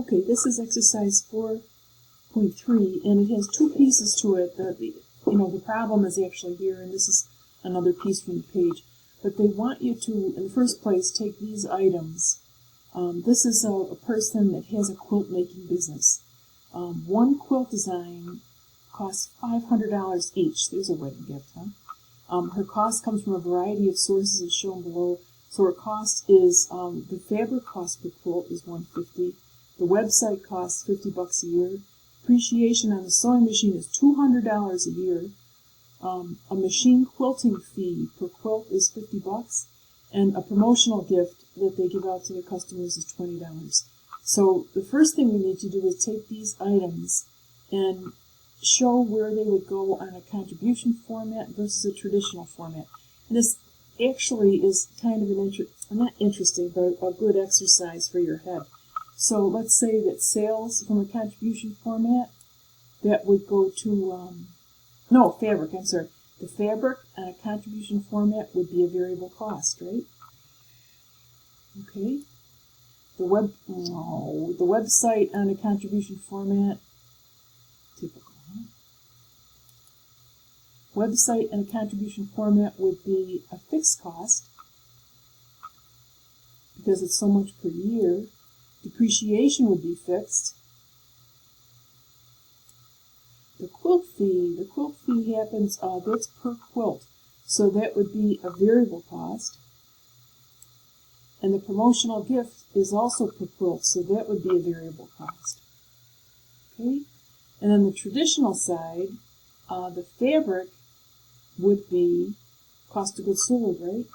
Okay, this is exercise 4.3, and it has two pieces to it. The problem is actually here, and this is another piece from the page. But they want you to, in the first place, take these items. This is a person that has a quilt making business. One quilt design costs $500 each. There's a wedding gift, huh? Her cost comes from a variety of sources as shown below. So her cost is, the fabric cost per quilt is $150. The website costs $50 a year. Depreciation on the sewing machine is $200 a year. A machine quilting fee per quilt is $50, and a promotional gift that they give out to their customers is $20. So the first thing we need to do is take these items and show where they would go on a contribution format versus a traditional format. And this actually is kind of not interesting, but a good exercise for your head. So let's say that sales from a contribution format, that would go to, fabric, I'm sorry. The fabric on a contribution format would be a variable cost, right? Okay. The website on a contribution format, typical, huh? Website and a contribution format would be a fixed cost because it's so much per year. Depreciation would be fixed. The quilt fee happens, that's per quilt, so that would be a variable cost. And the promotional gift is also per quilt, so that would be a variable cost. Okay? And then the traditional side, the fabric would be cost of goods sold, right?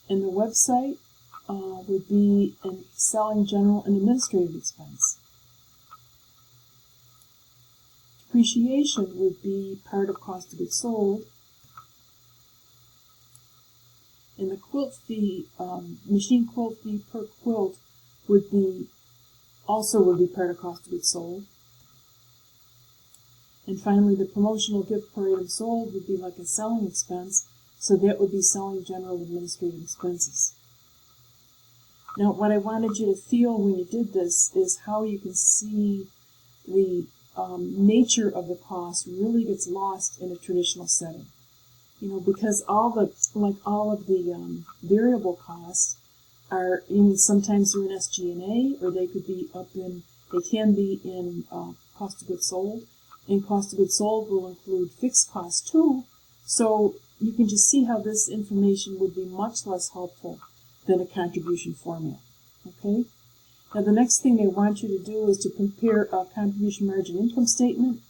And the website would be a selling, general, and administrative expense. Depreciation would be part of cost of goods sold. And the quilt fee, machine quilt fee per quilt would be part of cost of goods sold. And finally, the promotional gift per item sold would be like a selling expense, so that would be selling, general, administrative expenses. Now, what I wanted you to feel when you did this is how you can see the nature of the cost really gets lost in a traditional setting. Because all of the variable costs are, sometimes they're in SG&A, or they can be in cost of goods sold. And cost of goods sold will include fixed costs too. So you can just see how this information would be much less helpful than a contribution format. Okay? Now the next thing they want you to do is to prepare a contribution margin income statement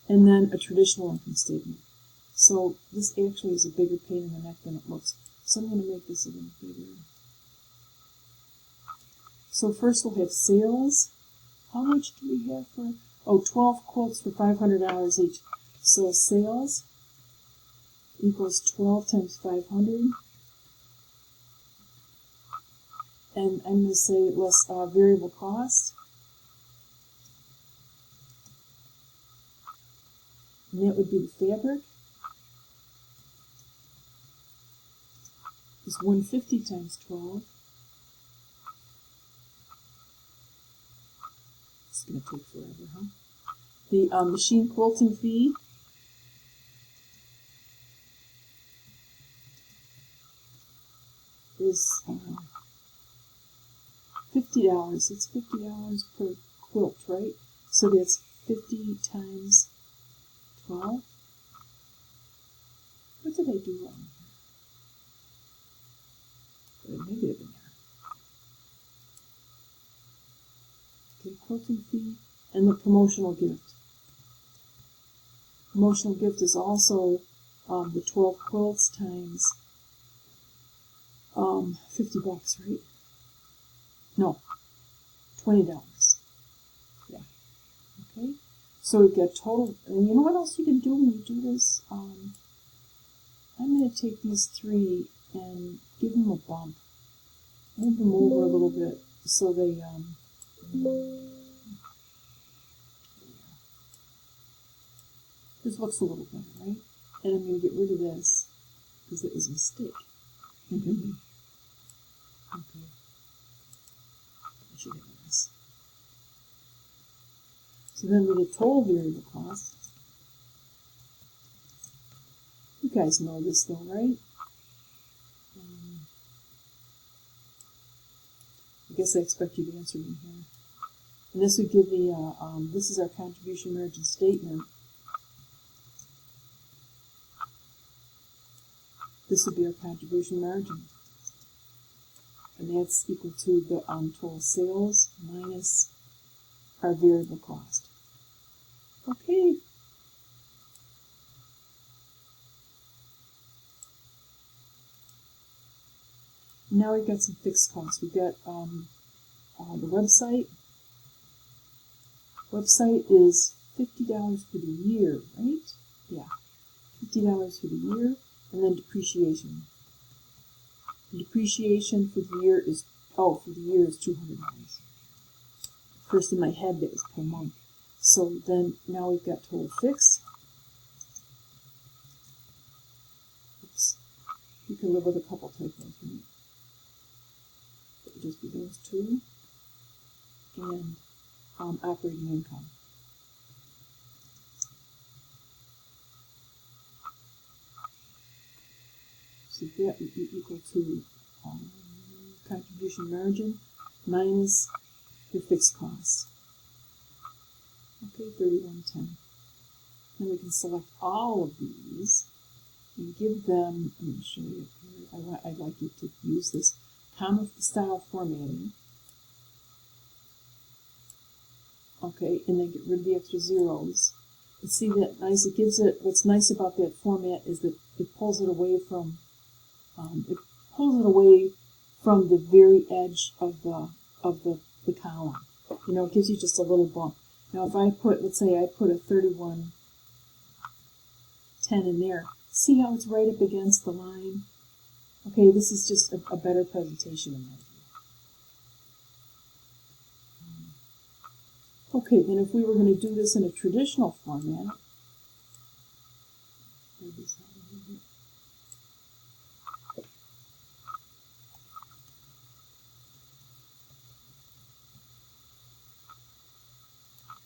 and then a traditional income statement. So this actually is a bigger pain in the neck than it looks. So I'm going to make this a little bigger. So first we'll have sales. How much do we have for? 12 quilts for $500 each. So sales equals 12 times 500. And I'm going to say less variable cost. And that would be the fabric. Is 150 times 12. It's going to take forever, huh? The machine quilting fee is $50. It's $50 per quilt, right? So that's 50 times 12. What did I do wrong here? Negative in there. Okay, quilting fee and the promotional gift. Promotional gift is also the 12 quilts times $50, right? No, $20. Yeah. Okay. So we've got total. And you know what else you can do when you do this? I'm going to take these three and give them a bump. Move them over a little bit so they. This looks a little better, right? And I'm going to get rid of this because it was a mistake. Okay. should have this. So then we get total variable cost. You guys know this though, right? I guess I expect you to answer me here. And this would give me, this is our contribution margin statement. This would be our contribution margin. And that's equal to the total sales minus our variable cost. Okay. Now we've got some fixed costs. We've got the website. Website is $50 for the year, right? Yeah, $50 for the year, and then depreciation. The depreciation for the year is $200. First in my head that was per month. So then now we've got total fixed. Oops. You can live with a couple typos, right? It would just be those two. And operating income. So that would be equal to contribution margin minus your fixed costs. Okay, 3110. Then we can select all of these and give them, I'm going to show you here, I'd like you to use this comma style formatting. Okay, and then get rid of the extra zeros. And see that nice, it gives it, what's nice about that format is that it pulls it away from, the very edge of the column. You know, it gives you just a little bump. Now if I put, let's say I put a 3110 in there, see how it's right up against the line? Okay, this is just a better presentation in my view. Okay, then if we were going to do this in a traditional format,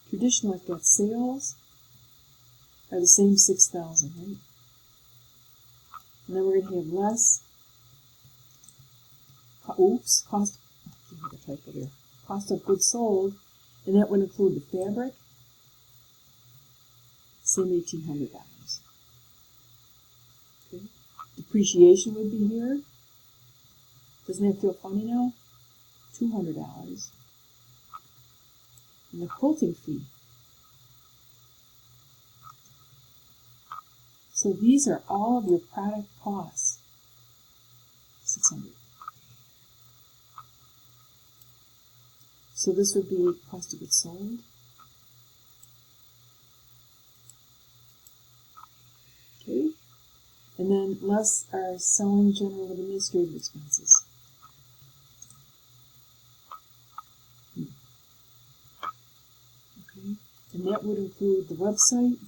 traditional, I've got sales are the same 6,000, right? And then we're going to have less, cost of goods sold, and that would include the fabric, same $1,800. Okay. Depreciation would be here. Doesn't that feel funny now? $200. And the quilting fee. So these are all of your product costs. 600. So this would be cost of goods sold. Okay. And then less our selling, general, and administrative expenses. Okay. And that would include the website.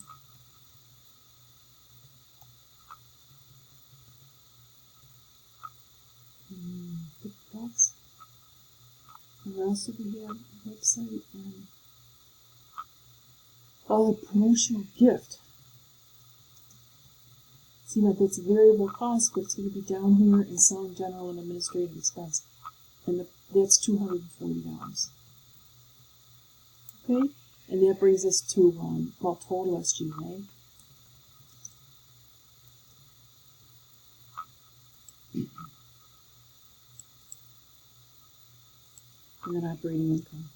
And what else do we have? Website and the promotional gift. See, now that's a variable cost, but it's going to be down here in selling, general, and administrative expense. And that's $240. Okay? And that brings us to, total SG&A. And then operating income.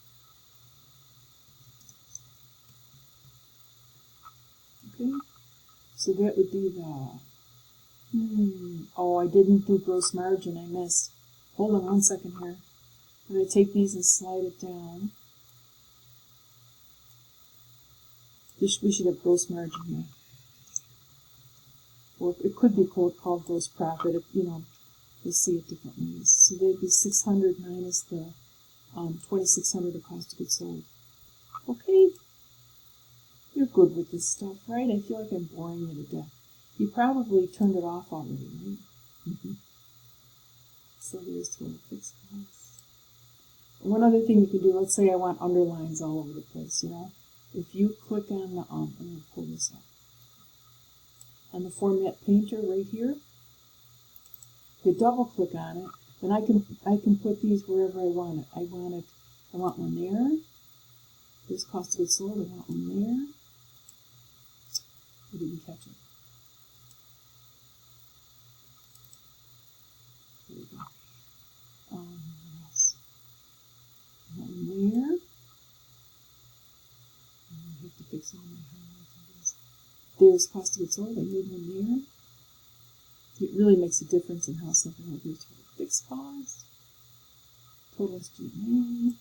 Okay? So that would be the, I didn't do gross margin, I missed. Hold on one second here. I'm going to take these and slide it down. We should have gross margin here. Or it could be called gross profit, you'll see it different ways. So they'd be 600 minus the 2,600 of cost of goods sold. Okay? You're good with this stuff, right? I feel like I'm boring you to death. You probably turned it off already, right? So there's total fixed costs. one other thing you can do, let's say I want underlines all over the place, If you click on the, I'm going to pull this up, on the Format Painter right here, you double click on it, then I can put these wherever I want it. I want one there. This cost of goods sold, I want one there. I didn't catch it. There we go. What else? One there. I have to fix all my highlights. There's cost of goods sold. I need one there. It really makes a difference in how something like your total fixed cost, total SG&A, and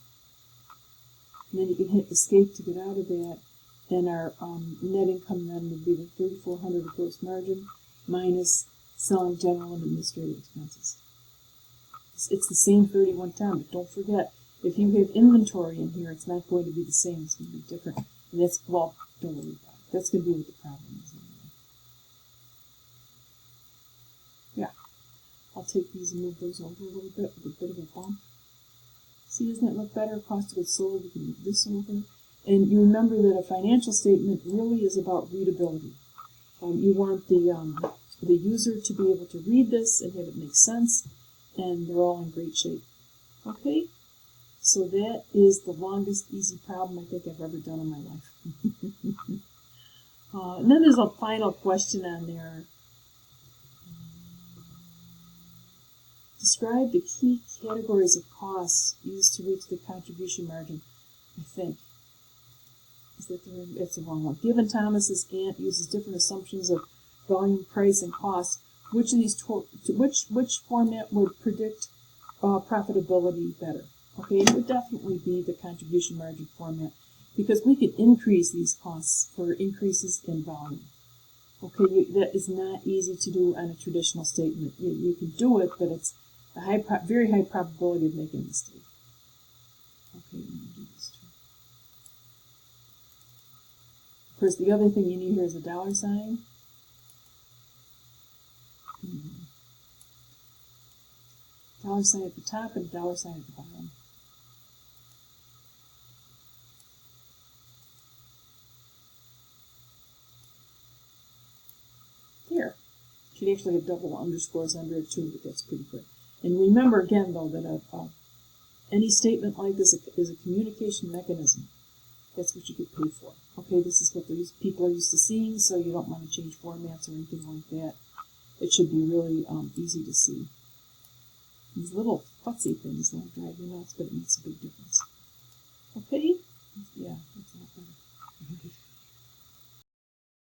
then you can hit escape to get out of that. Then our net income then would be the $3,400 of gross margin minus selling general and administrative expenses. It's the same 3110, but don't forget, if you have inventory in here, it's not going to be the same. It's going to be different. And that's, well, don't worry about it. That's going to be what the problem is anyway. Yeah, I'll take these and move those over a little bit with a bit of a bump. See, doesn't it look better? Cost of goods sold, we can move this over. And you remember that a financial statement really is about readability. You want the user to be able to read this and have it make sense, and they're all in great shape. Okay? So that is the longest easy problem I think I've ever done in my life. And then there's a final question on there. Describe the key categories of costs used to reach the contribution margin, I think. It's the wrong one. Given Thomas's ant uses different assumptions of volume, price, and cost, which of these which format would predict profitability better? Okay, it would definitely be the contribution margin format, because we could increase these costs for increases in volume. Okay, that is not easy to do on a traditional statement. You can do it, but it's a very high probability of making a mistake. Okay, let me do this too. Of course, the other thing you need here is a dollar sign. Dollar sign at the top and a dollar sign at the bottom. Here. Should actually have double underscores under it too, but that's pretty good. And remember again, though, that any statement like this is a communication mechanism. That's what you get paid for. Okay, this is what people are used to seeing, so you don't want to change formats or anything like that. It should be really easy to see. These little fussy things don't drive you nuts, but it makes a big difference. Okay,